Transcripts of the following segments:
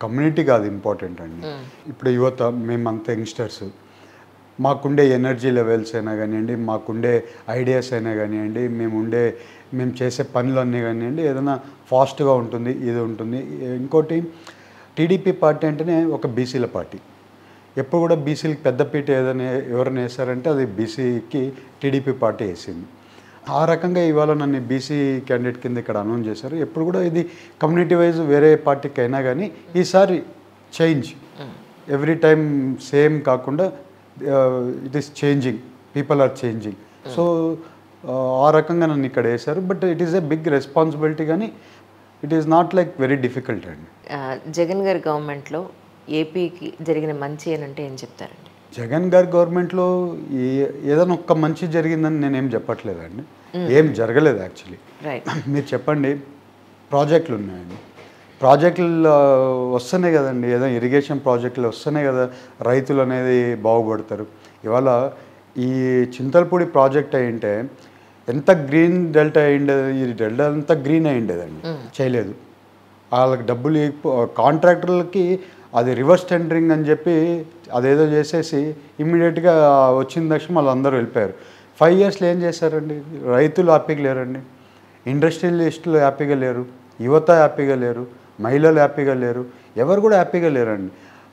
Community కాదు important అండి. ఇప్పుడు యువత మేమంతా యంగ్స్టర్స్, మాకుండే ఎనర్జీ లెవెల్స్ అయినా కానివ్వండి, మాకుండే ఐడియాస్ అయినా కానివ్వండి, మేము చేసే పనులన్నీ కానివ్వండి, ఏదైనా ఫాస్ట్గా ఉంటుంది, ఇది ఉంటుంది. ఇంకోటి టీడీపీ పార్టీ అంటేనే ఒక బీసీల పార్టీ. ఎప్పుడు కూడా బీసీలకు పెద్దపీట ఏదైనా ఎవరైనా వేస్తారంటే అది బీసీకి టీడీపీ పార్టీ వేసింది. ఆ రకంగా ఇవాళ నన్ను బీసీ క్యాండిడేట్ కింద ఇక్కడ అనౌన్స్ చేశారు. ఎప్పుడు కూడా ఇది కమ్యూనిటీ వైజ్ వేరే పార్టీకి అయినా కానీ ఈసారి చేంజ్, ఎవ్రీ టైం సేమ్ కాకుండా it is changing, people are changing. So ఆ రకంగా నన్ను ఇక్కడ వేశారు. But it is a big responsibility, కానీ it is not like very difficult అండి. జగన్ గారి గవర్నమెంట్లో ఏపీకి జరిగిన మంచి అని అంటే ఏం చెప్తారండి? జగన్ గారి గవర్నమెంట్లో ఏదైనా ఒక్క మంచి జరిగిందని నేనేం చెప్పట్లేదండి. ఏం జరగలేదు యాక్చువల్లీ. మీరు చెప్పండి, ప్రాజెక్టులు ఉన్నాయండి, ప్రాజెక్టులు వస్తేనే కదండి, ఏదో ఇరిగేషన్ ప్రాజెక్టులు వస్తేనే కదా రైతులు అనేది బాగుపడతారు. ఇవాళ ఈ చింతలపూడి ప్రాజెక్ట్ అయ్యింటే ఎంత గ్రీన్ డెల్టా అయ్యిండేది, ఈ డెల్టా అంతా గ్రీన్ అయ్యిండేదండి. చేయలేదు. వాళ్ళకి డబ్బులు కాంట్రాక్టర్లకి అది రివర్స్ టెండరింగ్ అని చెప్పి అదేదో చేసేసి ఇమ్మీడియట్గా వచ్చిన తక్షణం వాళ్ళందరూ వెళ్ళిపోయారు. 5 yearsలో ఏం చేశారండి? రైతులు హ్యాపీగా లేరండి, ఇండస్ట్రియలిస్టులు హ్యాపీగా లేరు, యువత హ్యాపీగా లేరు, మహిళలు హ్యాపీగా లేరు, ఎవరు కూడా హ్యాపీగా లేరండి.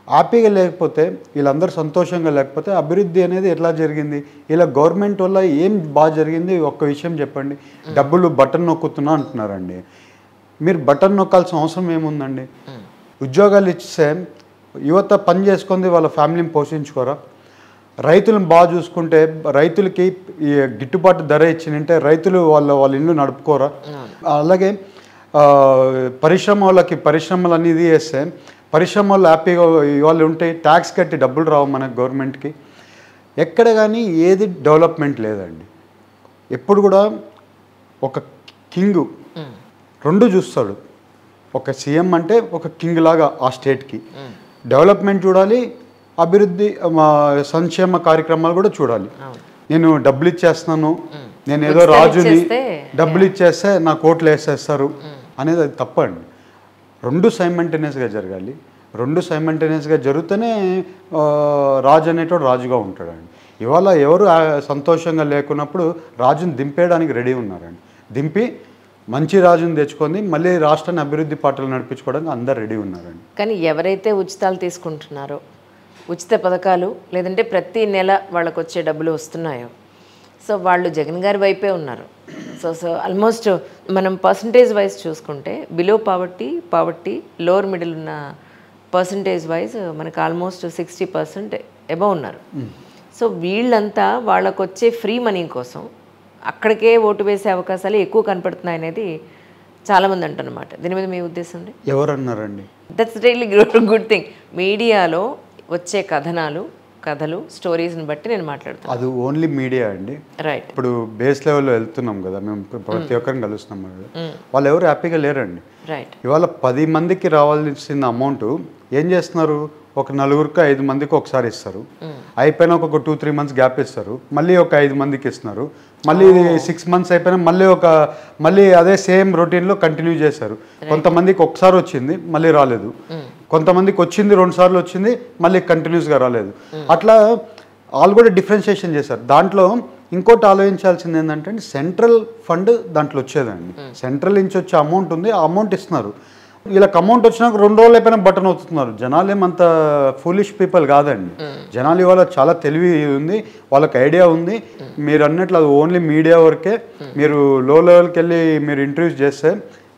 హ్యాపీగా లేకపోతే, వీళ్ళందరూ సంతోషంగా లేకపోతే అభివృద్ధి అనేది ఎట్లా జరిగింది? ఇలా గవర్నమెంట్ వల్ల ఏం బాగా జరిగింది? ఒక్క విషయం చెప్పండి. డబ్బులు బటన్ నొక్కుతున్నా అంటున్నారండి. మీరు బటన్ నొక్కాల్సిన అవసరం ఏముందండి? ఉద్యోగాలు ఇస్తే యువత పని చేసుకుంది, వాళ్ళ ఫ్యామిలీని పోషించుకోరా? రైతులను బాగా చూసుకుంటే, రైతులకి ఈ గిట్టుబాటు ధర ఇచ్చినంటే రైతులు వాళ్ళ ఇల్లు నడుపుకోరా? అలాగే పరిశ్రమలు అనేది చేస్తే పరిశ్రమలు హ్యాపీగా వాళ్ళు ఉంటే ట్యాక్స్ కట్టి డబ్బులు రావు మన గవర్నమెంట్కి. ఎక్కడ కానీ ఏది డెవలప్మెంట్ లేదండి. ఎప్పుడు కూడా ఒక కింగ్ రెండు చూస్తాడు. ఒక సీఎం అంటే ఒక కింగ్ లాగా ఆ స్టేట్కి డెవలప్మెంట్ చూడాలి, అభివృద్ధి సంక్షేమ కార్యక్రమాలు కూడా చూడాలి. నేను డబ్బులు ఇచ్చేస్తున్నాను, నేను ఏదో రాజుని, డబ్బులు ఇచ్చేస్తే నాకు ఓట్లు వేసేస్తారు అనేది అది తప్పండి. రెండు సైమల్టేనియస్గా జరగాలి. రెండు సైమల్టేనియస్గా జరిగితేనే రాజు అనేటోడు రాజుగా ఉంటాడండి. ఇవాళ ఎవరు సంతోషంగా లేకున్నప్పుడు రాజుని దింపేయడానికి రెడీ ఉన్నారండి. దింపి మంచి రాజుని తెచ్చుకొని మళ్ళీ రాష్ట్రాన్ని అభివృద్ధి పాటలు నడిపించుకోవడానికి అందరు రెడీ ఉన్నారండి. కానీ ఎవరైతే ఉచితాలు తీసుకుంటున్నారో, ఉచిత పథకాలు లేదంటే ప్రతి నెల వాళ్ళకు వచ్చే డబ్బులు వస్తున్నాయో, సో వాళ్ళు జగన్ గారి వైపే ఉన్నారు. సో ఆల్మోస్ట్ మనం పర్సంటేజ్ వైజ్ చూసుకుంటే బిలో పావర్టీ లోవర్ మిడిల్ ఉన్న పర్సంటేజ్ వైజ్ మనకు ఆల్మోస్ట్ 60% అబవ్ ఉన్నారు. సో వీళ్ళంతా వాళ్ళకు వచ్చే ఫ్రీ మనీ కోసం అక్కడికే ఓటు వేసే అవకాశాలు ఎక్కువ కనపడుతున్నాయి అనేది చాలామంది అంటున్నమాట. దీని మీద మీ ఉద్దేశం? ఎవరన్నారండి? That's really good thing. మీడియాలో వచ్చే కథలు స్టోరీస్ని బట్టి నేను మాట్లాడుతాను. అది ఓన్లీ మీడియా అండి. రైట్. ఇప్పుడు బేస్ లెవెల్లో వెళ్తున్నాం కదా, మేము ప్రతి ఒక్కరిని కలుస్తున్నాం కదా, వాళ్ళు ఎవరు హ్యాపీగా లేరండి. రైట్. ఇవాళ 10 మందికి రావాల్సిన అమౌంట్ ఏం చేస్తున్నారు? ఒక 4కి 5 మందికి ఒకసారి ఇస్తారు, అయిపోయినా ఒక 2-3 months గ్యాప్ ఇస్తారు, మళ్ళీ ఒక 5 మందికి ఇస్తున్నారు, మళ్ళీ 6 months అయిపోయినా మళ్ళీ అదే సేమ్ రొటీన్లో కంటిన్యూ చేస్తారు. కొంతమందికి ఒకసారి వచ్చింది మళ్ళీ రాలేదు, కొంతమందికి వచ్చింది 2 సార్లు వచ్చింది మళ్ళీ కంటిన్యూస్గా రాలేదు. అట్లా వాళ్ళు కూడా డిఫరెన్షియేషన్ చేశారు. దాంట్లో ఇంకోటి ఆలోచించాల్సింది ఏంటంటే సెంట్రల్ ఫండ్ దాంట్లో వచ్చేదండి. సెంట్రల్ నుంచి వచ్చే అమౌంట్ ఉంది, ఆ అమౌంట్ ఇస్తున్నారు. వీళ్ళకి అమౌంట్ వచ్చినాక 2 రోజులు అయిపోయినా బటన్ అవుతున్నారు. జనాలు ఏమంత ఫూలిష్ పీపుల్ కాదండి. జనాలు ఇవాళ చాలా తెలివి ఉంది, వాళ్ళకి ఐడియా ఉంది. మీరు అన్నట్లు అది ఓన్లీ మీడియా వరకే. మీరు లో లెవెల్కి వెళ్ళి మీరు ఇంట్రడ్యూస్ చేస్తే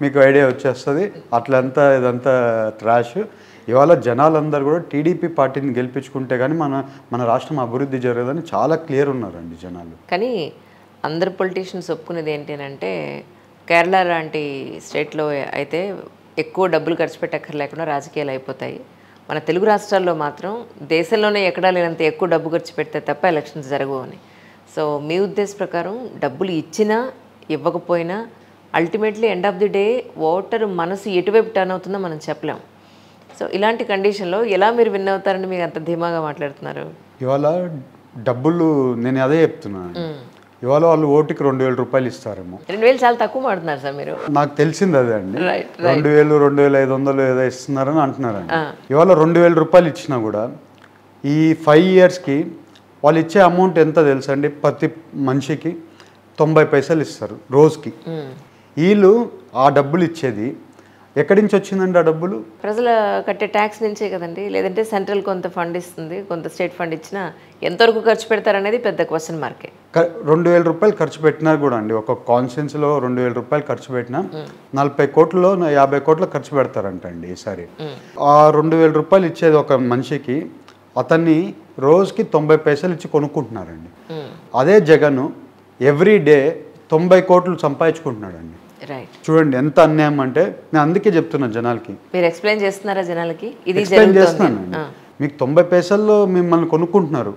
మీకు ఐడియా వచ్చేస్తుంది. అట్లంతా ఇదంతా ట్రాష్. ఇవాళ జనాలందరూ కూడా టీడీపీ పార్టీని గెలిపించుకుంటే కానీ మన రాష్ట్రం అభివృద్ధి జరగదని చాలా క్లియర్ ఉన్నారండి జనాలు. కానీ అందరు పొలిటీషియన్స్ ఒప్పుకునేది ఏంటి అంటే, కేరళ లాంటి స్టేట్లో అయితే ఎక్కువ డబ్బులు ఖర్చు పెట్టక్కర్లేకుండా రాజకీయాలు అయిపోతాయి. మన తెలుగు రాష్ట్రాల్లో మాత్రం దేశంలోనే ఎక్కడా లేనంత ఎక్కువ డబ్బు ఖర్చు పెడితే తప్ప ఎలక్షన్స్ జరగవు అని. సో మీ ఉద్దేశ ప్రకారం డబ్బులు ఇచ్చినా ఇవ్వకపోయినా ultimately end of the day voter మనసు ఎటువైపు టర్న్ అవుతుందో మనం చెప్పలేం. సో ఇలాంటి కండిషన్లో ఎలా మీరు విన్ అవుతారని మీకు అంత ధీమాగా మాట్లాడుతున్నారు? ఇవాళ డబ్బులు నేను అదే చెప్తున్నాను. ఇవాళ వాళ్ళు ఓటుకి 2,000 రూపాయలు ఇస్తారేమో. 2,000 చాలా తక్కువ మాడుతున్నారు సార్ మీరు. నాకు తెలిసింది అదే అండి. 2,000 2,500 ఏదో ఇస్తున్నారని అంటున్నారండి. ఇవాళ 2,000 రూపాయలు ఇచ్చినా కూడా ఈ 5 ఇయర్స్కి వాళ్ళు ఇచ్చే అమౌంట్ ఎంత తెలుసా అండి? ప్రతి మనిషికి 90 పైసలు ఇస్తారు రోజుకి. వీళ్ళు ఆ డబ్బులు ఇచ్చేది ఎక్కడి నుంచి వచ్చిందండి? ఆ డబ్బులు ప్రజలు కట్టే ట్యాక్స్ నుంచే కదండి. లేదంటే సెంట్రల్ కొంత ఫండ్ ఇస్తుంది, కొంత స్టేట్ ఫండ్ ఇచ్చినా ఎంతవరకు ఖర్చు పెడతారనేది పెద్ద క్వశ్చన్ మార్కే. 2,000 రూపాయలు ఖర్చు పెట్టినా కూడా అండి, ఒక కాన్స్టిట్యున్సీలో 2,000 రూపాయలు ఖర్చు పెట్టినా 40 కోట్లలో 50 కోట్లు ఖర్చు పెడతారంటండి ఈసారి. ఆ 2,000 రూపాయలు ఇచ్చేది ఒక మనిషికి, అతన్ని రోజుకి 90 పైసలు ఇచ్చి కొనుక్కుంటున్నారండి. అదే జగన్ ఎవ్రీ డే 90 కోట్లు సంపాదించుకుంటున్నాడండి. చూడండి ఎంత అన్యాయం అంటే. నేను అందుకే చెప్తున్నా జనాలకి. మీరు ఎక్స్ప్లెయిన్ చేస్తున్నారా జనాలకి? ఇది ఎక్స్ప్లెయిన్ చేస్తున్నాను. మీకు 90 పైసల్లో మిమ్మల్ని కొనుక్కుంటున్నారు,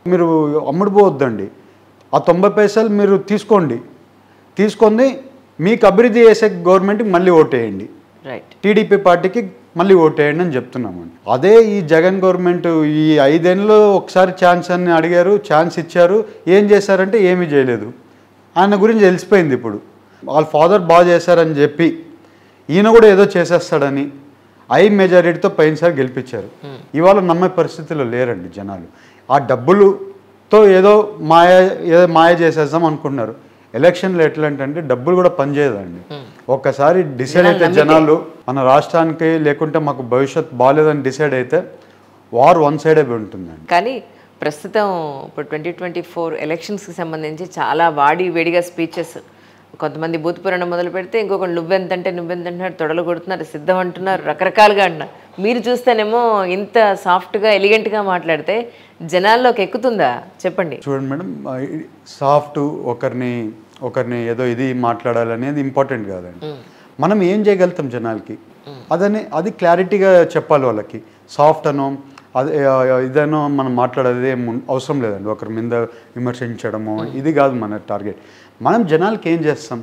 మీరు అమ్ముడుపోవద్దండి. ఆ 90 పైసలు మీరు తీసుకొని మీకు అభివృద్ధి చేసే గవర్నమెంట్కి మళ్ళీ ఓటేయండి, టీడీపీ పార్టీకి మళ్ళీ ఓటేయండి అని చెప్తున్నామండి. అదే ఈ జగన్ గవర్నమెంట్ ఈ 5 ఏళ్ళలో ఒకసారి ఛాన్స్ అని అడిగారు, ఛాన్స్ ఇచ్చారు, ఏం చేశారంటే ఏమీ చేయలేదు. ఆయన గురించి తెలిసిపోయింది ఇప్పుడు. వాళ్ళ ఫాదర్ బాగా చేశారని చెప్పి ఈయన కూడా ఏదో చేసేస్తాడని మెజారిటీతో పోయినసారి గెలిపించారు. ఇవాళ నమ్మే పరిస్థితిలో లేరండి జనాలు. ఆ డబ్బులతో ఏదో మాయ చేసేద్దాం అనుకుంటున్నారు. ఎలక్షన్లో ఎట్లాంటి డబ్బులు కూడా పనిచేయదండి. ఒక్కసారి డిసైడ్ అయితే జనాలు మన రాష్ట్రానికి లేకుంటే మాకు భవిష్యత్ బాగాలేదని డిసైడ్ అయితే వార్ వన్ సైడే ఉంటుందండి. కానీ ప్రస్తుతం ఇప్పుడు 2024 ఎలక్షన్స్కి సంబంధించి చాలా వేడిగా స్పీచెస్, కొంతమంది భూతపురాణం మొదలు పెడితే ఇంకొకటి నువ్వెంతంటున్నారు, తొడలు కొడుతున్నారు, సిద్ధం అంటున్నారు, రకరకాలుగా అంటున్నారు. మీరు చూస్తేనేమో ఇంత సాఫ్ట్గా ఎలిగెంట్గా మాట్లాడితే జనాల్లోకి ఎక్కుతుందా చెప్పండి? చూడండి మేడం, సాఫ్ట్ ఒకరిని ఏదో ఇది మాట్లాడాలనేది ఇంపార్టెంట్ కాదండి. మనం ఏం చేయగలుగుతాం జనాలకి అది క్లారిటీగా చెప్పాలి వాళ్ళకి. సాఫ్ట్ అనో ఇదనో మనం మాట్లాడేది ఏం అవసరం లేదండి. ఒకరి మీద విమర్శించడము ఇది కాదు మన టార్గెట్. మనం జనాలకి ఏం చేస్తాం?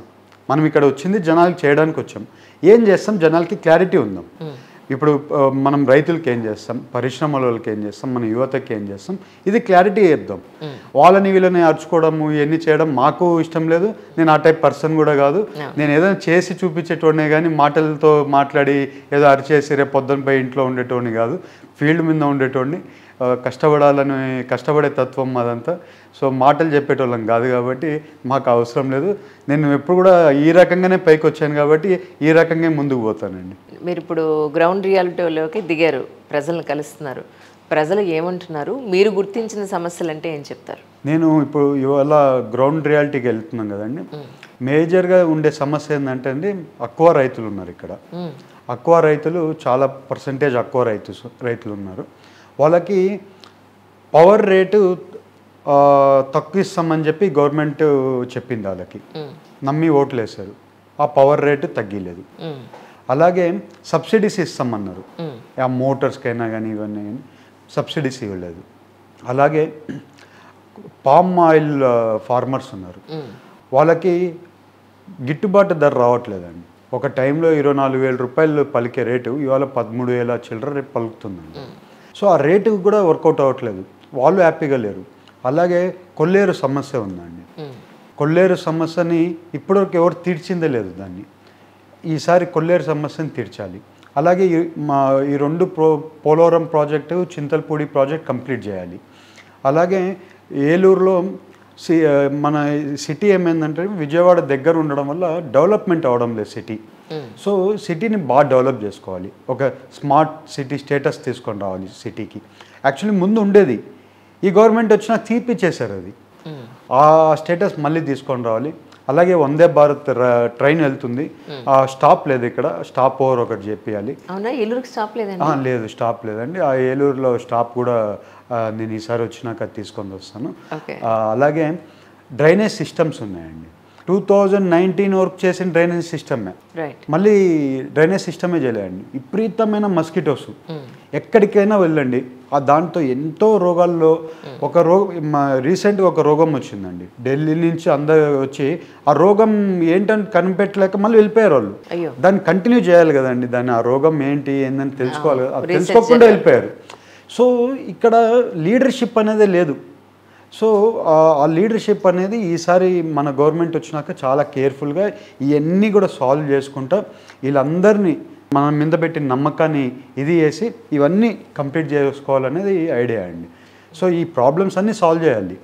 మనం ఇక్కడ వచ్చింది జనాలకి చేయడానికి వచ్చాం. ఏం చేస్తాం? జనాలకి క్లారిటీ ఉందాం. ఇప్పుడు మనం రైతులకి ఏం చేస్తాం, పరిశ్రమల వాళ్ళకి ఏం చేస్తాం, మన యువతకి ఏం చేస్తాం, ఇది క్లారిటీ చెప్దాం. వీళ్ళని అరుచుకోవడము ఇవన్నీ చేయడం మాకు ఇష్టం లేదు. నేను ఆ టైప్ పర్సన్ కూడా కాదు. నేను ఏదైనా చేసి చూపించేటోనే కానీ మాటలతో మాట్లాడి ఏదో అరిచేసి రేపు పొద్దునపై ఇంట్లో ఉండేటోని కాదు. ఫీల్డ్ మీద ఉండేటోడిని, కష్టపడే తత్వం అదంతా. సో మాటలు చెప్పేటోళ్ళం కాదు కాబట్టి మాకు అవసరం లేదు. నేను ఎప్పుడు కూడా ఈ రకంగానే పైకి వచ్చాను కాబట్టి ఈ రకంగా ముందుకు పోతానండి. మీరు ఇప్పుడు గ్రౌండ్ రియాలిటీలోకి దిగారు, ప్రజలను కలుస్తున్నారు. ప్రజలు ఏమంటున్నారు? మీరు గుర్తించిన సమస్యలు అంటే ఏం చెప్తారు? నేను ఇప్పుడు ఇవాళ గ్రౌండ్ రియాలిటీకి వెళ్తున్నాం కదండి. మేజర్గా ఉండే సమస్య ఏంటంటే అండి, అక్వా రైతులు ఉన్నారు ఇక్కడ. అక్వా రైతులు చాలా పర్సంటేజ్ అక్వా రైతులు ఉన్నారు. వాళ్ళకి పవర్ రేటు తక్కువ ఇస్తామని చెప్పి గవర్నమెంట్ చెప్పింది. వాళ్ళకి నమ్మి ఓట్లు వేశారు. ఆ పవర్ రేటు తగ్గలేదు. అలాగే సబ్సిడీస్ ఇస్తామన్నారు. ఆ మోటార్స్కైనా కానీ ఇవన్నీ కానీ సబ్సిడీస్ ఇవ్వలేదు. అలాగే పామ్ ఆయిల్ ఫార్మర్స్ ఉన్నారు. వాళ్ళకి గిట్టుబాటు ధర రావట్లేదండి. ఒక టైంలో 24,000 రూపాయలు పలికే రేటు ఇవాళ 13,000 చిల్లర రేపు పలుకుతుందండి. సో ఆ రేటు కూడా వర్కౌట్ అవ్వట్లేదు. వాళ్ళు హ్యాపీగా లేరు. అలాగే కొల్లేరు సమస్య ఉందండి. కొల్లేరు సమస్యని ఇప్పటివరకు ఎవరు తీర్చిందే లేదు. దాన్ని ఈసారి కొల్లేరు సమస్యని తీర్చాలి. అలాగే ఈ 2 Polavaram project, Chintalapudi project complete చేయాలి. అలాగే ఏలూరులో మన సిటీ ఏమైందంటే విజయవాడ దగ్గర ఉండడం వల్ల డెవలప్మెంట్ అవ్వడం లేదు సిటీ. సో సిటీని బాగా డెవలప్ చేసుకోవాలి. ఒక స్మార్ట్ సిటీ స్టేటస్ తీసుకొని రావాలి సిటీకి. యాక్చువల్లీ ముందు ఉండేది, ఈ గవర్నమెంట్ వచ్చినా తీపిచ్చేశారు అది. ఆ స్టేటస్ మళ్ళీ తీసుకొని రావాలి. అలాగే వందే భారత్ ట్రైన్ వెళ్తుంది, ఆ స్టాప్ లేదు ఇక్కడ, స్టాప్ ఓవర్ ఒకటి చేపియాలి. లేదు, స్టాప్ లేదండి. ఆ ఏలూరులో స్టాప్ కూడా నేను ఈసారి వచ్చినాక తీసుకొని వస్తాను. అలాగే డ్రైనేజ్ సిస్టమ్స్ ఉన్నాయండి. 2019 వరకు చేసిన డ్రైనేజ్ సిస్టమే మళ్ళీ డ్రైనేజ్ సిస్టమే చేయలేదండి. విపరీతమైన మస్కిటోస్ ఎక్కడికైనా వెళ్ళండి, ఆ దాంతో ఎంతో రోగాల్లో రీసెంట్గా ఒక రోగం వచ్చిందండి. ఢిల్లీ నుంచి అందరూ వచ్చి ఆ రోగం ఏంటని కనిపెట్టలేక మళ్ళీ వెళ్ళిపోయారు వాళ్ళు. దాన్ని కంటిన్యూ చేయాలి కదండి, దాన్ని ఆ రోగం ఏంటని తెలుసుకోవాలి కదా, తెలుసుకోకుండా వెళ్ళిపోయారు. సో ఇక్కడ లీడర్షిప్ అనేది లేదు. సో ఆ లీడర్షిప్ అనేది ఈసారి మన గవర్నమెంట్ వచ్చినాక చాలా కేర్ఫుల్గా ఇవన్నీ కూడా సాల్వ్ చేసుకుంటా వీళ్ళందరినీ మనం మీద పెట్టిన నమ్మకాన్ని ఇది చేసి ఇవన్నీ కంప్లీట్ చేసుకోవాలనేది ఐడియా అండి. సో ఈ ప్రాబ్లమ్స్ అన్నీ సాల్వ్ చేయాలి.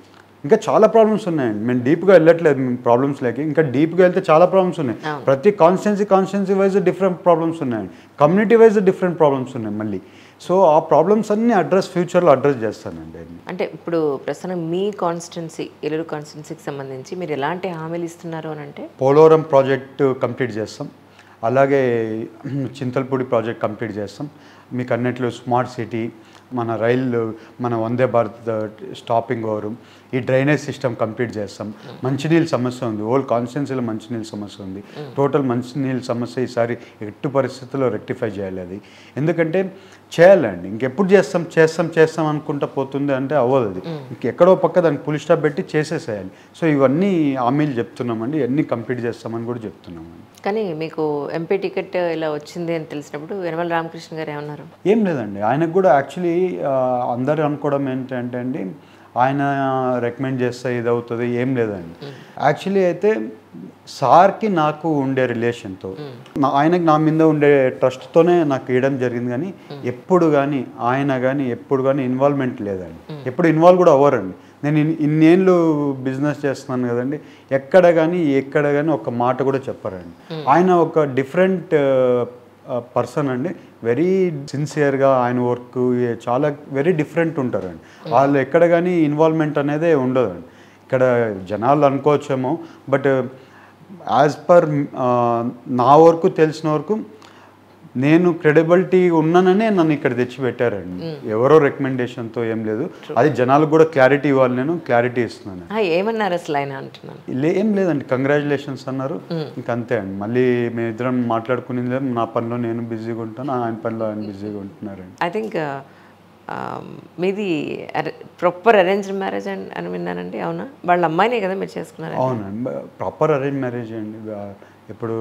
ఇంకా చాలా ప్రాబ్లమ్స్ ఉన్నాయండి. మేము డీప్గా వెళ్ళట్లేదు మేము ప్రాబ్లమ్స్ లేక, ఇంకా డీప్గా వెళ్తే చాలా ప్రాబ్లమ్స్ ఉన్నాయి. ప్రతి కాన్స్టిట్యున్సీ వైజ్ డిఫరెంట్ ప్రాబ్లమ్స్ ఉన్నాయండి, కమ్యూనిటీ వైజ్ డిఫరెంట్ ప్రాబ్లమ్స్ ఉన్నాయి మళ్ళీ. సో ఆ ప్రాబ్లమ్స్ అన్నీ ఫ్యూచర్లో అడ్రస్ చేస్తానండి. అంటే ఇప్పుడు ప్రస్తుతం మీ కాన్స్టిట్యున్సీ ఏలూరు కాన్స్టిట్యున్సీకి సంబంధించి మీరు ఎలాంటి హామీలు ఇస్తున్నారు అని అంటే, పోలవరం ప్రాజెక్టు కంప్లీట్ చేస్తాం, అలాగే చింతల్పూడి ప్రాజెక్ట్ కంప్లీట్ చేస్తాం, మీకు అన్నిట్లో స్మార్ట్ సిటీ, మన రైలు, మన వందే భారత్ స్టాపింగ్ ఓవర్, ఈ డ్రైనేజ్ సిస్టమ్ కంప్లీట్ చేస్తాం. మంచినీళ్ళ సమస్య ఉంది, ఓల్డ్ కాన్స్టిట్యున్సీలో మంచినీళ్ళ సమస్య ఉంది. టోటల్ మంచినీళ్ళ సమస్య ఈసారి ఎట్టి పరిస్థితుల్లో రెక్టిఫై చేయాలి. అది ఎందుకంటే చేయాలండి, ఇంకెప్పుడు చేస్తాం అనుకుంటా పోతుంది అంటే అవ్వదు. అది ఇంకెక్కడో పక్క దానికి పులి స్టాప్ పెట్టి చేసేసేయాలి. సో ఇవన్నీ హామీలు చెప్తున్నామండి, ఇవన్నీ కంప్లీట్ చేస్తామని కూడా చెప్తున్నామండి. కానీ మీకు ఎంపీ టికెట్ ఇలా వచ్చింది అని తెలిసినప్పుడు యనమల రామకృష్ణ గారు ఏమన్నారు? ఏం లేదండి, ఆయనకు కూడా యాక్చువల్లీ అందరూ అనుకోవడం ఏంటంటే అండి ఆయన రికమెండ్ చేస్తే ఇది అవుతుంది, ఏం లేదండి. యాక్చువల్లీ అయితే సార్కి నాకు ఉండే రిలేషన్తో ఆయనకి నా మీద ఉండే ట్రస్ట్తోనే నాకు ఇవ్వడం జరిగింది. కానీ ఎప్పుడు కానీ ఎప్పుడు కానీ ఇన్వాల్వ్మెంట్ లేదండి, ఎప్పుడు ఇన్వాల్వ్ కూడా అవ్వరండి. నేను ఇన్నేళ్ళు బిజినెస్ చేస్తున్నాను కదండి, ఎక్కడ కానీ ఒక మాట కూడా చెప్పారండి. ఆయన ఒక డిఫరెంట్ పర్సన్ అండి, వెరీ సిన్సియర్గా ఆయన వర్క్ చాలా వెరీ డిఫరెంట్ ఉంటారండి. వాళ్ళు ఎక్కడ కానీ ఇన్వాల్వ్మెంట్ అనేది ఉండదండి. ఇక్కడ జనాలు అనుకోవచ్చేమో, బట్ యాజ్ పర్ నా వరకు తెలిసిన వరకు నేను క్రెడిబిలిటీ ఉన్నాననే నన్ను ఇక్కడ తెచ్చిపెట్టారండి. ఎవరో రికమెండేషన్తో ఏం లేదు, అది జనాలకు కూడా క్లారిటీ ఇవ్వాలి, నేను క్లారిటీ ఇస్తున్నాను. ఏమన్నారు అసలు ఆయన అంటున్నాను? ఏం లేదండి, కంగ్రాచులేషన్స్ అన్నారు, ఇంకంతే అండి. మళ్ళీ మేమిద్దరం మాట్లాడుకునేది లేదు, నా పనిలో నేను బిజీగా ఉంటాను, ఆయన పనిలో ఆయన బిజీగా ఉంటున్నారండి. ఐ థింక్ మీది ప్రాపర్ అరేంజ్డ్ మ్యారేజ్ అని విన్నానండి, అవునా? వాళ్ళ అమ్మాయినే కదా మీరు చేసుకున్నారు? అవునండి, ప్రాపర్ అరేంజ్ మ్యారేజ్ అండి. ఇప్పుడు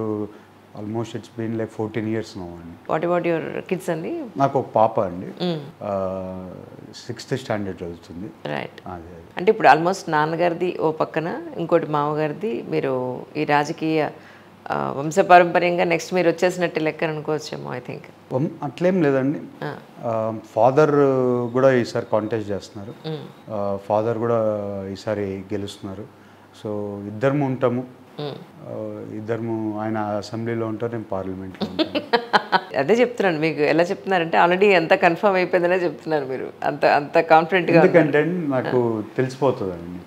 almost it's been like 14 years now అండి. వాట్ అబౌట్ యువర్ కిడ్స్ అండి? నాకు ఒక పాప అండి, 6th standard చదువుతుంది. రైట్. అంటే ఇప్పుడు ఆల్మోస్ట్ నాన్నగారిది ఓ పక్కన, ఇంకోటి మామగారిది, మీరు ఈ రాజకీయ వంశపారంపర్యంగా నెక్స్ట్ మీరు వచ్చేసినట్టు లెక్క అనుకోవచ్చేమో. ఐ థింక్ అట్లేం లేదండి, ఫాదర్ కూడా ఈసారి కాంటెస్ట్ చేస్తున్నారు, ఫాదర్ కూడా ఈసారి గెలుస్తున్నారు. సో ఇద్దరము ఉంటాము, ఇద్దరము, ఆయన అసెంబ్లీలో ఉంటారు, నేను పార్లమెంట్లో ఉంటాను. అదే చెప్తున్నాను, మీకు ఎలా చెప్తున్నారంటే ఆల్రెడీ ఎంత కన్ఫర్మ్ అయిపోయిందనే చెప్తున్నారు మీరు, అంత కాన్ఫిడెంట్గా. ఎందుకంటే నాకు తెలిసిపోతుందండి.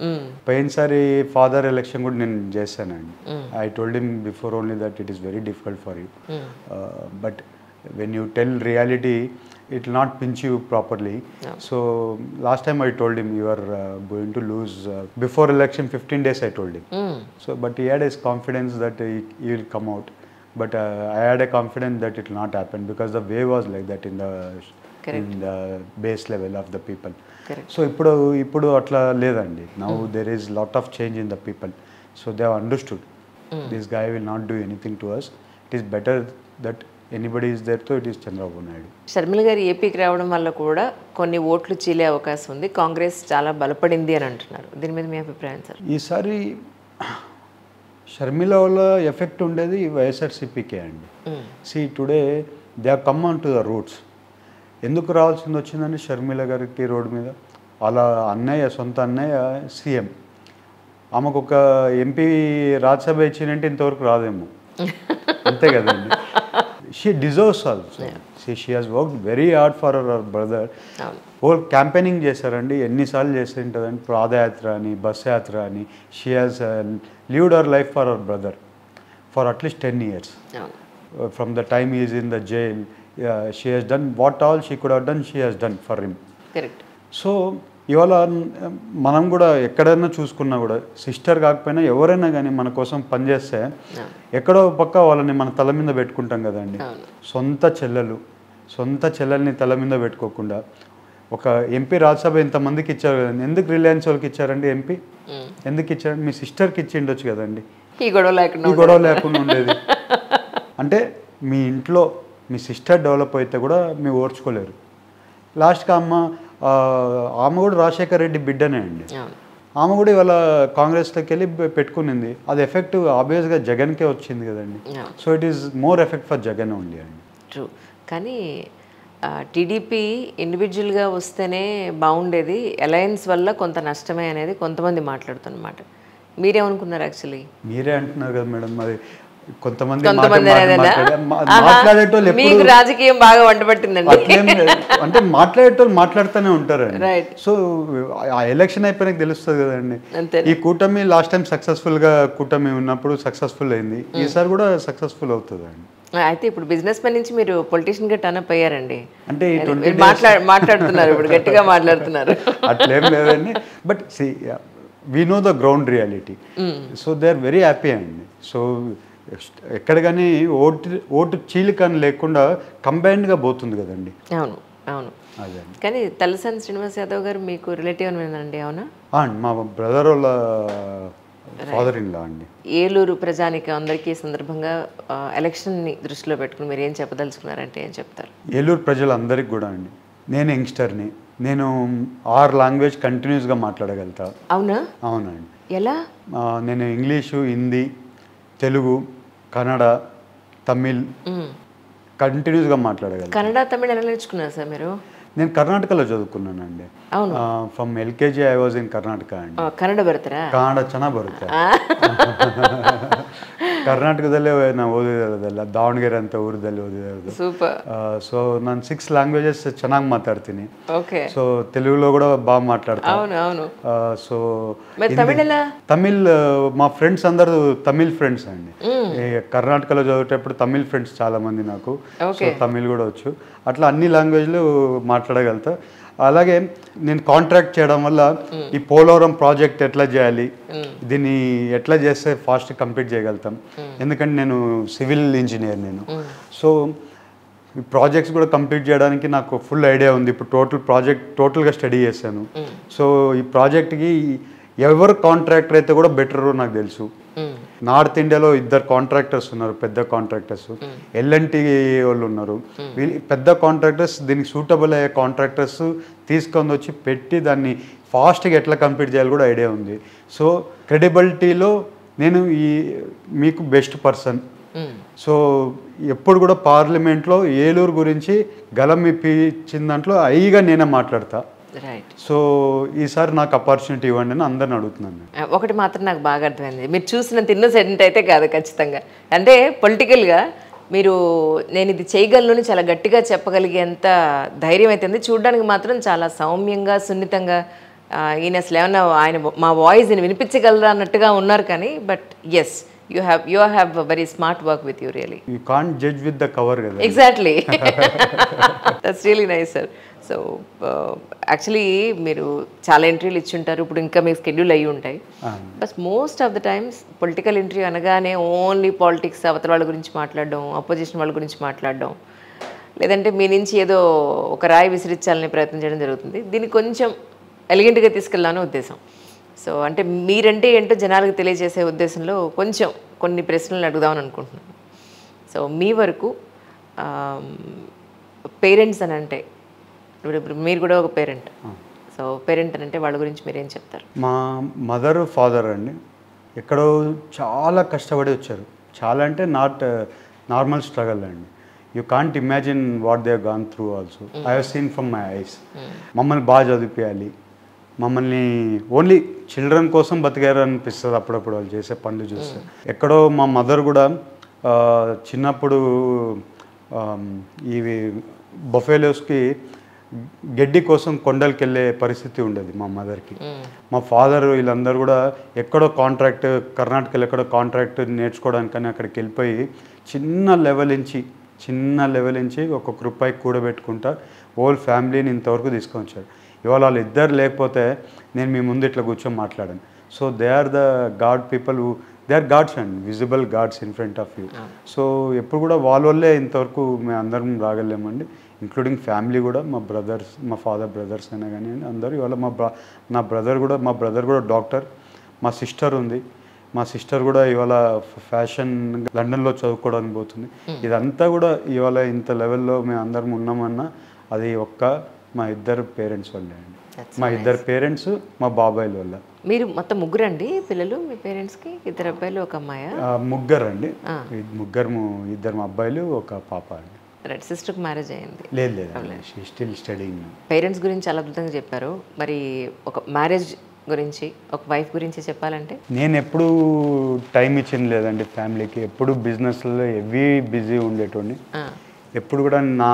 పోయినసారి ఫాదర్ ఎలక్షన్ కూడా నేను చేశానండి. I told him before only that it is very difficult for you, but when you tell reality it will not pinch you properly. So last time I told him you are going to lose before election 15 days I told him. So but he had his confidence that he will come out, but I had a confidence that it will not happen because the way was like that in the base level of the people. Correct. So ఇప్పుడు అట్లా లేదండి. Now there is lot of change in the people, so they have understood this guy will not do anything to us. It is better that anybody is there, though it is Chandrababu Naidu. Sharmila garu ఏపీకి రావడం వల్ల కూడా కొన్ని ఓట్లు చీలే అవకాశం ఉంది, కాంగ్రెస్ చాలా బలపడింది అని అంటున్నారు. దీని మీద మీ అభిప్రాయం సార్? ఈసారి షర్మిల వల్ల ఎఫెక్ట్ ఉండేది వైఎస్ఆర్సీపీకే అండి. C today they have come on to the roots. ఎందుకు రావాల్సింది వచ్చిందండి షర్మిల గారికి రోడ్డు మీద? అలా సొంత అన్నయ్య సీఎం, ఆమెకు ఒక ఎంపీ రాజ్యసభ ఇచ్చినంటే ఇంతవరకు రాదేమో, అంతే కదండి. She deserves also. See, she has worked very hard for her brother. Whole campaigning చేశారండి, ఎన్నిసార్లు చేసి ఉంటుందండి, పాదయాత్ర అని, బస్ యాత్ర అని. She has lived her life for her brother for at least 10 years. From the time he is in the jail, she has done what all she could have done, she has done for him. Correct. So ఇవాళ మనం కూడా ఎక్కడైనా చూసుకున్నా కూడా sister కాకపోయినా ఎవరైనా కానీ మన కోసం పనిచేస్తే ఎక్కడో పక్క వాళ్ళని మన తల మీద పెట్టుకుంటాం కదండి. సొంత చెల్లెల్ని తల మీద పెట్టుకోకుండా ఒక ఎంపీ రాజ్యసభ ఇంతమందికి ఇచ్చారు కదండి. ఎందుకు రిలయన్స్ వాళ్ళకి ఇచ్చారండి ఎంపీ? ఎందుకు ఇచ్చారు? మీ సిస్టర్కి ఇచ్చి ఉండొచ్చు కదండి, ఈ గొడవ లేకుండా ఉండేది. అంటే మీ ఇంట్లో మీ సిస్టర్ డెవలప్ అయితే కూడా మీరు ఓర్చుకోలేరు. లాస్ట్గా ఆమె కూడా రాజశేఖర్ రెడ్డి బిడ్డనే అండి. ఆమె కూడా ఇవాళ కాంగ్రెస్లోకి వెళ్ళి పెట్టుకునింది. అది ఎఫెక్ట్ ఆబ్వియస్గా జగన్కే వచ్చింది కదండి. So it is more effect for Jagan only అండి. ట్రూ. కానీ టీడీపీ ఇండివిజువల్గా వస్తేనే బాగుండేది, అలయన్స్ వల్ల కొంత నష్టమే అనేది కొంతమంది మాట్లాడుతున్నమాట. మీరేమనుకున్నారు యాక్చువల్లీ? మీరే అంటున్నారు కదా మేడం, మరి కొంతమంది మీకు రాజకీయం బాగా వంటపట్టిందండి. అంటే మాట్లాడేటోళ్ళు మాట్లాడుతూనే ఉంటారండి. సో ఆ ఎలక్షన్ అయిపోయినాక తెలుస్తుంది కదండి. ఈ కూటమి లాస్ట్ టైం సక్సెస్ఫుల్గా కూటమి ఉన్నప్పుడు సక్సెస్ఫుల్ అయింది, ఈసారి కూడా సక్సెస్ఫుల్ అవుతుందండి. అయితే ఇప్పుడు బిజినెస్ మ్యాన్ నుంచి మీరు పొలిటీషియన్ గా టర్న్ అప్ అయ్యారండి. అంటే మాట్లాడుతున్నారు ఇప్పుడు, గట్టిగా మాట్లాడుతున్నారు. అట్లేం లేదండి, but we know the ground reality. So they are very happy అండి. సో ఎక్కడ కానీ ఓటు చీలికని లేకుండా కంబైన్డ్గా పోతుంది కదండి. అవును అవును. అదే. కానీ తలసాని శ్రీనివాస్ యాదవ్ గారు మీకు రిలేటివ్ అని అవునా? మా బ్రదర్ వాళ్ళ ఫాదర్ ఇన్ లా అండి. ఏలూరు ప్రజానికి అందరికీ సందర్భంగా ఎలక్షన్ని దృష్టిలో పెట్టుకుని మీరు ఏం చెప్పదలుచుకున్నారంటే ఏం చెప్తారు? ఏలూరు ప్రజలందరికీ కూడా అండి, నేను యంగ్స్టర్ని, నేను 6 లాంగ్వేజ్ కంటిన్యూస్గా మాట్లాడగలుగుతా. అవునా? అవునండి. ఎలా? నేను ఇంగ్లీషు, హిందీ, తెలుగు, కన్నడ, తమిళ్ కంటిన్యూస్గా మాట్లాడగలను. కన్నడ, తమిళ్ ఎలా నేర్చుకున్నారు సార్ మీరు? నేను కర్ణాటకలో చదువుకున్నానండి. అవును. From LKG I was in Karnataka ಅಂడి. ಕನ್ನಡ ಬರ್ತಾರಾ? ಕನ್ನಡ ಚೆನ್ನಾಗಿ ಬರುತ್ತೆ. ಕರ್ನಾಟಕದಲ್ಲೇ ನಾನು ಓದಿರೋದಲ್ಲ, ದಾವಣಗೆರೆ ಅಂತ ಊರದಲ್ಲಿ ಓದಿರೋದು. ಸೂಪರ್. సో ನಾನು 6 లాంగ్వేజెస్ ಚೆನ್ನಾಗಿ మాట్లాಡ್ತೀನಿ. ఓకే. సో తెలుగులో కూడా బాగా మాట్లాడతాను. అవును అవును. సో తమిళ్ మా ఫ్రెండ్స్ అందరూ తమిళ్ ఫ్రెండ్స్ అండి. కర్ణాటకలో చదివేటప్పుడు తమిళ్ ఫ్రెండ్స్ చాలా మంది నాకు. సో తమిళ్ కూడా వచ్చు. అట్లా అన్ని లాంగ్వేజ్లు మాట్లాడగలుగుతా. అలాగే నేను కాంట్రాక్ట్ చేయడం వల్ల ఈ పోలవరం ప్రాజెక్ట్ ఎట్లా చేయాలి, దీన్ని ఎట్లా చేస్తే ఫాస్ట్ కంప్లీట్ చేయగలుగుతాం, ఎందుకంటే నేను సివిల్ ఇంజనీర్ నేను. సో ఈ ప్రాజెక్ట్స్ కూడా కంప్లీట్ చేయడానికి నాకు ఫుల్ ఐడియా ఉంది. ఇప్పుడు టోటల్గా స్టడీ చేశాను. సో ఈ ప్రాజెక్ట్కి ఎవరు కాంట్రాక్టర్ అయితే కూడా బెటర్ నాకు తెలుసు. నార్త్ ఇండియాలో 2 కాంట్రాక్టర్స్ ఉన్నారు, పెద్ద కాంట్రాక్టర్స్. L&T వాళ్ళు ఉన్నారు. పెద్ద కాంట్రాక్టర్స్, దీనికి సూటబుల్ అయ్యే కాంట్రాక్టర్స్ తీసుకొని వచ్చి పెట్టి దాన్ని ఫాస్ట్గా ఎట్లా కంప్లీట్ చేయాలి కూడా ఐడియా ఉంది. సో క్రెడిబిలిటీలో నేను మీకు బెస్ట్ పర్సన్. సో ఎప్పుడు కూడా పార్లమెంట్లో ఏలూరు గురించి గలం ఇప్పించిన దాంట్లో అయిగా నేనే మాట్లాడతా. సో ఈసారి నాకు ఆపర్చునిటీ ఇవ్వండి అని అందరిని అడుగుతున్నాను. ఒకటి మాత్రం నాకు బాగా అర్థమైంది, మీరు చూసినంత ఇన్నోసెంట్ అయితే కాదు ఖచ్చితంగా. అంటే పొలిటికల్గా మీరు నేను ఇది చేయగలను చాలా గట్టిగా చెప్పగలిగేంత ధైర్యం అయితే ఉంది. చూడడానికి మాత్రం చాలా సౌమ్యంగా, సున్నితంగా, ఈయన అసలు ఏమన్నా ఆయన మా వాయిస్ నేను వినిపించగలరా అన్నట్టుగా ఉన్నారు. కానీ but yes, you have a very smart work with you really. You can't judge with the cover కదా. Exactly. That's really nice sir. So actually మీరు చాలా ఇంటర్వ్యూలు ఇచ్చి ఉంటారు, ఇప్పుడు ఇంకా మీకు స్కెడ్యూల్ అయ్యి ఉంటాయి. But most of the times political interview అనగానే ఓన్లీ పాలిటిక్స్, అవతల వాళ్ళ గురించి మాట్లాడడం, అపోజిషన్ వాళ్ళ గురించి మాట్లాడడం, లేదంటే మీ నుంచి ఏదో ఒక రాయి విసిరించాలనే ప్రయత్నం చేయడం జరుగుతుంది. దీన్ని కొంచెం ఎలిగెంట్గా తీసుకెళ్ళాలని ఉద్దేశం. సో అంటే మీరంటే ఏంటో జనాలకు తెలియజేసే ఉద్దేశంలో కొంచెం కొన్ని ప్రశ్నలు అడుగుదామని అనుకుంటున్నాను. సో మీ వరకు పేరెంట్స్ అని అంటే, ఇప్పుడు మీరు కూడా ఒక పేరెంట్, సో పేరెంట్ అని అంటే వాళ్ళ గురించి మీరు ఏం చెప్తారు? మా మదర్, ఫాదర్ అండి ఎక్కడో చాలా కష్టపడి వచ్చారు. చాలా అంటే నాట్ నార్మల్ స్ట్రగల్ అండి. You can't imagine what they gone through also. I have seen from my eyes. మమ్మల్ని బాగా చదివించాలి, మమ్మల్ని ఓన్లీ చిల్డ్రన్ కోసం బతికారు అనిపిస్తుంది అప్పుడప్పుడు వాళ్ళు చేసే పనులు చూస్తే. ఎక్కడో మా మదర్ కూడా చిన్నప్పుడు ఇవి బఫెలోస్కి గడ్డి కోసం కొండలకి వెళ్ళే పరిస్థితి ఉండేది మా మదర్కి. మా ఫాదర్ వీళ్ళందరూ కూడా ఎక్కడో కాంట్రాక్ట్, కర్ణాటకలో ఎక్కడో కాంట్రాక్ట్ నేర్చుకోవడానికని అక్కడికి వెళ్ళిపోయి చిన్న లెవెల్ నుంచి ఒక్కొక్క రూపాయి కూడబెట్టుకుంటా హోల్ ఫ్యామిలీని ఇంతవరకు తీసుకొని వచ్చారు. ఇవాళ వాళ్ళు ఇద్దరు లేకపోతే నేను మీ ముందు ఇట్లా కూర్చొని మాట్లాడాను. So they are the god people, they are gods and visible gods in front of you. So ఎప్పుడు కూడా వాళ్ళ వల్లే ఇంతవరకు మేము అందరం రాగలేమండి, ఇంక్లూడింగ్ ఫ్యామిలీ కూడా. మా బ్రదర్స్, మా ఫాదర్ బ్రదర్స్ అయినా కానీ అందరూ. ఇవాళ మా బ్రదర్ కూడా డాక్టర్. మా సిస్టర్ ఉంది, మా సిస్టర్ కూడా ఇవాళ ఫ్యాషన్ లండన్లో చదువుకోవడానికి పోతుంది. ఇదంతా కూడా ఇవాళ ఇంత లెవెల్లో మేము అందరం ఉన్నామన్నా అది ఒక్క మా ఇద్దరు పేరెంట్స్ వల్లే అండి. మా ఇద్దరు పేరెంట్స్, మా బాబాయిల వల్ల. మీరు మొత్తం ముగ్గురండి పిల్లలు మీ పేరెంట్స్కి? 2 అబ్బాయిలు 1 అమ్మాయా? ముగ్గురు అండి. ఇద్దరు మా అబ్బాయిలు, ఒక పాప అండి. రైట్. సిస్టర్కి మ్యారేజ్ అయ్యింది? లేదు లేదు, స్టిల్ స్టడీయింగ్. పేరెంట్స్ గురించి చాలా అద్భుతంగా చెప్పారు. మరి ఒక మ్యారేజ్ గురించి, ఒక వైఫ్ గురించి చెప్పాలంటే? నేను ఎప్పుడు టైం ఇచ్చింది లేదండి ఫ్యామిలీకి. ఎప్పుడు బిజినెస్లో బిజీ ఉండేటోడిని. ఎప్పుడు కూడా నా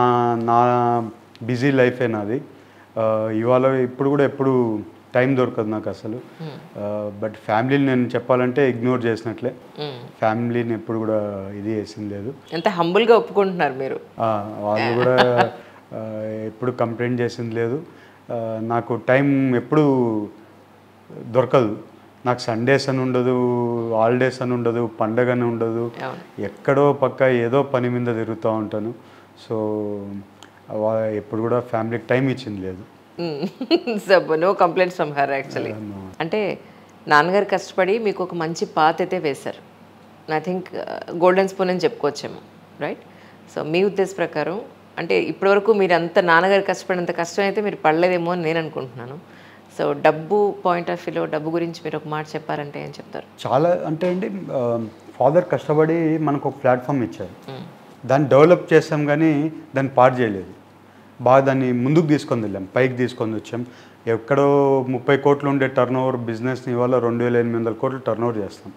నా బిజీ లైఫే నాది. ఇవాళ ఇప్పుడు కూడా ఎప్పుడు టైం దొరకదు నాకు అసలు. బట్ ఫ్యామిలీని నేను చెప్పాలంటే ఇగ్నోర్ చేసినట్లే. ఫ్యామిలీని ఎప్పుడు కూడా ఇది చేసింది లేదు. ఎంత హంబుల్గా ఒప్పుకుంటున్నారు మీరు. వాళ్ళు కూడా ఎప్పుడు కంప్లైంట్ చేసింది లేదు. నాకు టైం ఎప్పుడు దొరకదు. నాకు సండేస్ అని ఉండదు, హాలిడేస్ అని ఉండదు, పండగ అని ఉండదు. ఎక్కడో పక్క ఏదో పని మీద తిరుగుతూ ఉంటాను. సో ఎప్పుడు కూడా ఫ్యామిలీకి టైం ఇచ్చింది లేదు. So no complaints from her actually. అంటే నాన్నగారు కష్టపడి మీకు ఒక మంచి పాత్ అయితే వేశారు. ఐ థింక్ గోల్డెన్ స్పూన్ అని చెప్పుకోవచ్చేమో, రైట్? సో మీ ఉద్దేశ ప్రకారం అంటే ఇప్పటివరకు మీరు అంత నాన్నగారు కష్టపడినంత కష్టం అయితే మీరు పడలేదేమో అని నేను అనుకుంటున్నాను. సో డబ్బు పాయింట్ ఆఫ్ వ్యూలో డబ్బు గురించి మీరు ఒక మాట చెప్పారంటే ఏం చెప్తారు? చాలా అంటే అండి, ఫాదర్ కష్టపడి మనకు ఒక ప్లాట్ఫామ్ ఇచ్చారు. దాన్ని డెవలప్ చేసాం కానీ దాన్ని పాడు చేయలేదు. బాగా దాన్ని ముందుకు తీసుకొని వెళ్ళాం, పైకి తీసుకొని వచ్చాం. ఎక్కడో 30 కోట్లు ఉండే టర్న్ ఓవర్ బిజినెస్ని ఇవాళ 2800 కోట్లు టర్న్ ఓవర్ చేస్తాం.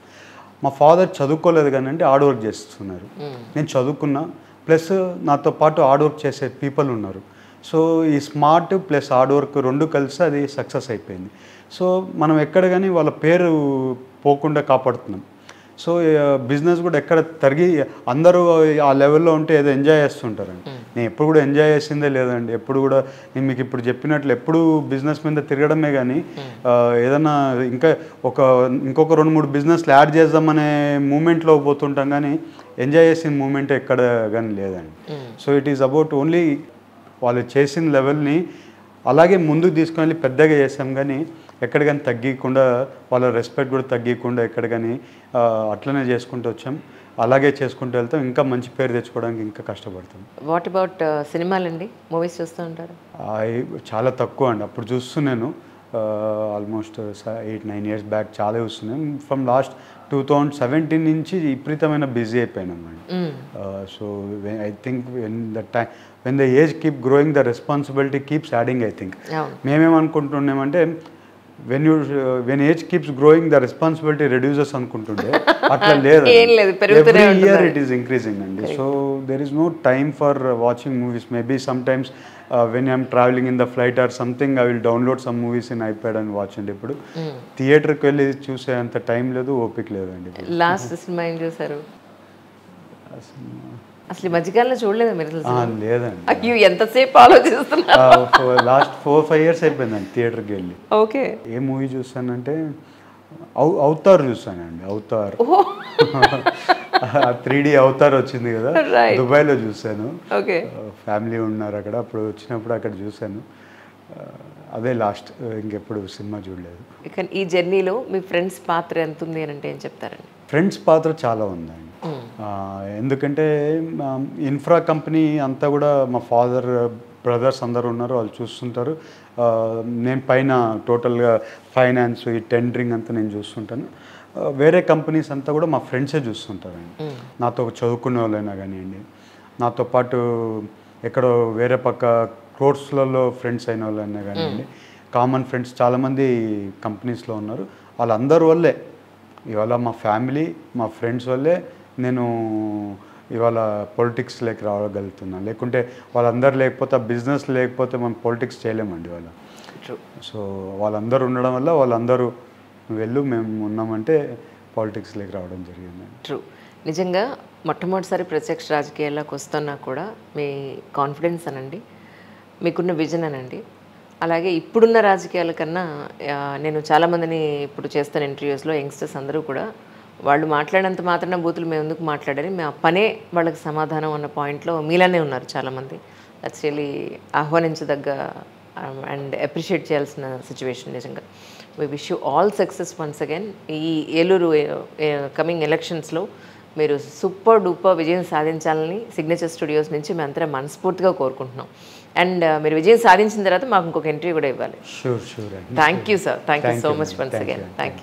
మా ఫాదర్ చదువుకోలేదు కానీ అంటే హార్డ్ వర్క్ చేస్తున్నారు. నేను చదువుకున్నా, ప్లస్ నాతో పాటు హార్డ్ వర్క్ చేసే పీపుల్ ఉన్నారు. సో ఈ స్మార్ట్ ప్లస్ హార్డ్ వర్క్ రెండు కలిసి అది సక్సెస్ అయిపోయింది. సో మనం ఎక్కడ కానీ వాళ్ళ పేరు పోకుండా కాపాడుతున్నాం. సో బిజినెస్ కూడా ఎక్కడ తరిగి అందరూ ఆ లెవెల్లో ఉంటే ఏదో ఎంజాయ్ చేస్తుంటారండి. నేను ఎప్పుడు కూడా ఎంజాయ్ చేసిందే లేదండి. ఎప్పుడు కూడా నేను మీకు ఇప్పుడు చెప్పినట్లు ఎప్పుడు బిజినెస్ మీద తిరగడమే కానీ ఏదన్నా ఇంకొక 2-3 బిజినెస్లు యాడ్ చేద్దామనే మూమెంట్లో పోతుంటాం కానీ ఎంజాయ్ చేసిన మూమెంట్ ఎక్కడ కానీ లేదండి. So it is about only వాళ్ళు చేసిన లెవెల్ని అలాగే ముందుకు తీసుకొని పెద్దగా చేసాం కానీ ఎక్కడ కానీ తగ్గకుండా, వాళ్ళ రెస్పెక్ట్ కూడా తగ్గకుండా ఎక్కడ కానీ అట్లనే చేసుకుంటూ వచ్చాం. అలాగే చేసుకుంటూ వెళ్తాం. ఇంకా మంచి పేరు తెచ్చుకోవడానికి ఇంకా కష్టపడతాం. వాట్ అబౌట్ సినిమాలండి? మూవీస్ చూస్తూ ఉంటారు? చాలా తక్కువ అండి. అప్పుడు చూస్తున్నాను, ఆల్మోస్ట్ 8-9 ఇయర్స్ బ్యాక్ చాలా చూస్తున్నాను. ఫ్రమ్ లాస్ట్ 2017 నుంచి విపరీతమైన బిజీ అయిపోయినాం అండి. So I think when the age keep growing the responsibility keeps adding. I think మేమేమనుకుంటున్నామంటే when age keeps growing the responsibility reduces అనుకుంటుండే. అట్లా లేదు. Every year it is increasing అండి. So there is no time for watching movies. Maybe sometimes when I am traveling in the flight or something I will download some movies in iPad and watch అండి. ఇప్పుడు థియేటర్కి వెళ్ళి చూసే అంత time లేదు, ఓపిక లేదండి. లాస్ట్ సినిమా ఏం చూసారు? అసలు మధ్యకాలంలో చూడలేదు మీరు? లేదండి. అయ్యో, ఎంతసేపు ఆలోచిస్తున్నారు? లాస్ట్ 4-5 ఇయర్స్ అయిపోయిందండి థియేటర్కి వెళ్ళి. ఓకే. ఏ మూవీ చూసానంటే అవతార్ చూసానండి. అవతార్ 3D అవతార్ వచ్చింది కదా, దుబాయ్లో చూసాను. ఫ్యామిలీ ఉన్నారు అక్కడ, అప్పుడు వచ్చినప్పుడు అక్కడ చూసాను. అదే లాస్ట్, ఇంకెప్పుడు సినిమా చూడలేదు. ఇక ఈ జర్నీలో మీ ఫ్రెండ్స్ పాత్ర ఎంత ఉంది అని అంటే ఏం చెప్తారండి? ఫ్రెండ్స్ పాత్ర చాలా ఉందండి. ఎందుకంటే ఇన్ఫ్రా కంపెనీ అంతా కూడా మా ఫాదర్ బ్రదర్స్ అందరూ ఉన్నారు, వాళ్ళు చూస్తుంటారు. నేను పైన టోటల్గా ఫైనాన్స్, ఈ టెండరింగ్ అంతా నేను చూస్తుంటాను. వేరే కంపెనీస్ అంతా కూడా మా ఫ్రెండ్సే చూస్తుంటారండి. నాతో చదువుకునే వాళ్ళైనా కానివ్వండి, నాతో పాటు ఎక్కడో వేరే పక్క కోర్సులలో ఫ్రెండ్స్ అయిన వాళ్ళైనా కానివ్వండి, కామన్ ఫ్రెండ్స్ చాలామంది కంపెనీస్లో ఉన్నారు. వాళ్ళందరి వల్లే ఇవాళ మా ఫ్యామిలీ, మా ఫ్రెండ్స్ వల్లే నేను ఇవాళ పొలిటిక్స్లోకి రాగలుగుతున్నాను. లేకుంటే వాళ్ళందరూ లేకపోతే, ఆ బిజినెస్ లేకపోతే మనం పొలిటిక్స్ చేయలేమండి వాళ్ళ. సో వాళ్ళందరూ ఉండడం వల్ల వాళ్ళందరూ వెళ్ళు మేము ఉన్నామంటే పాలిటిక్స్లోకి రావడం జరిగింది. ట్రూ. నిజంగా మొట్టమొదటిసారి ప్రత్యక్ష రాజకీయాల్లోకి వస్తున్నా కూడా మీ కాన్ఫిడెన్స్ అనండి, మీకున్న విజన్ అనండి, అలాగే ఇప్పుడున్న రాజకీయాల కన్నా నేను చాలామందిని ఇప్పుడు చేస్తున్న ఇంటర్వ్యూస్లో యంగ్స్టర్స్ అందరూ కూడా వాళ్ళు మాట్లాడినంత మాత్రాన బూతులు మేము ఎందుకు మాట్లాడాలి, మేము పనే వాళ్ళకి సమాధానం అన్న పాయింట్లో మీలానే ఉన్నారు చాలామంది. దట్స్ రియలీ ఆహ్వానించదగ్గ అండ్ అప్రిషియేట్ చేయాల్సిన సిచ్యువేషన్ నిజంగా. We wish you all success once again. ఈ ఏలూరు కమింగ్ ఎలక్షన్స్లో మీరు సూపర్ డూపర్ విజయం సాధించాలని సిగ్నేచర్ స్టూడియోస్ నుంచి మేమంతా మనస్ఫూర్తిగా కోరుకుంటున్నాం. అండ్ మీరు విజయం సాధించిన తర్వాత మాకు ఇంకొక ఇంటర్వ్యూ కూడా ఇవ్వాలి. షూర్ అండి. Thank you sir, thank you so much once again. Thank you.